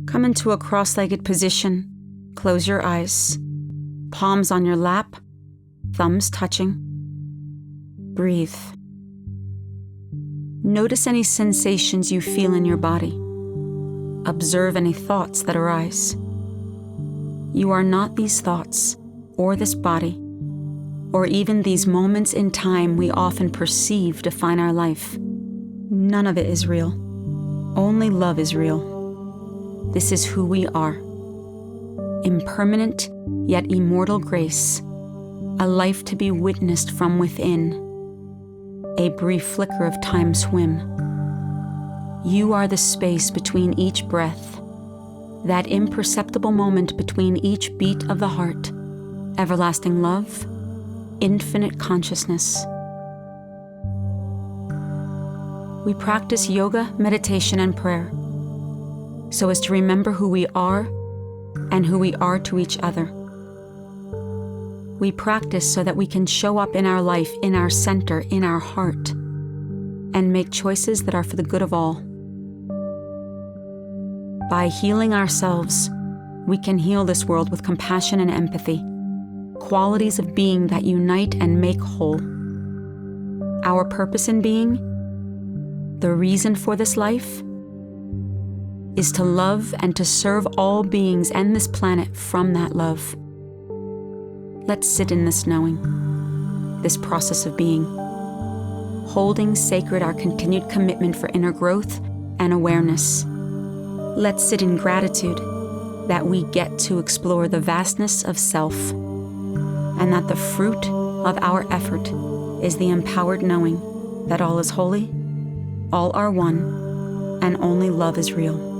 Come into a cross-legged position. Close your eyes. Palms on your lap, thumbs touching. Breathe. Notice any sensations you feel in your body. Observe any thoughts that arise. You are not these thoughts, or this body, or even these moments in time we often perceive define our life. None of it is real. Only love is real. This is who we are. Impermanent, yet immortal grace. A life to be witnessed from within. A brief flicker of time swim. You are the space between each breath. That imperceptible moment between each beat of the heart. Everlasting love. Infinite consciousness. We practice yoga, meditation, and prayer so as to remember who we are and who we are to each other. We practice so that we can show up in our life, in our center, in our heart, and make choices that are for the good of all. By healing ourselves, we can heal this world with compassion and empathy, qualities of being that unite and make whole. Our purpose in being, the reason for this life, is to love and to serve all beings and this planet from that love. Let's sit in this knowing, this process of being, holding sacred our continued commitment for inner growth and awareness. Let's sit in gratitude that we get to explore the vastness of self, and that the fruit of our effort is the empowered knowing that all is holy, all are one, and only love is real.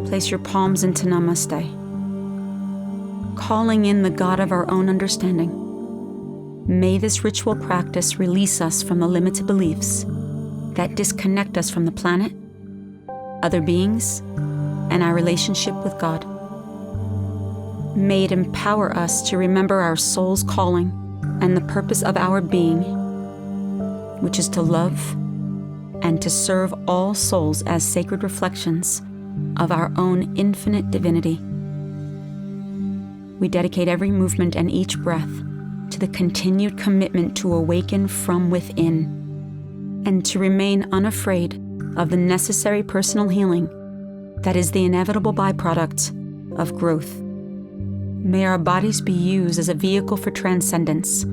Place your palms into Namaste, calling in the God of our own understanding. May this ritual practice release us from the limited beliefs that disconnect us from the planet, other beings, and our relationship with God. May it empower us to remember our soul's calling and the purpose of our being, which is to love and to serve all souls as sacred reflections of our own infinite divinity. We dedicate every movement and each breath to the continued commitment to awaken from within and to remain unafraid of the necessary personal healing that is the inevitable byproduct of growth. May our bodies be used as a vehicle for transcendence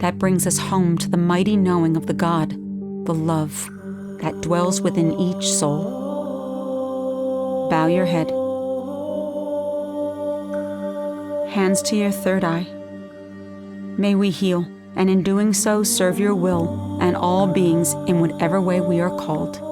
that brings us home to the mighty knowing of the God, the love, that dwells within each soul. Bow your head. Hands to your third eye. May we heal, and in doing so serve your will and all beings in whatever way we are called.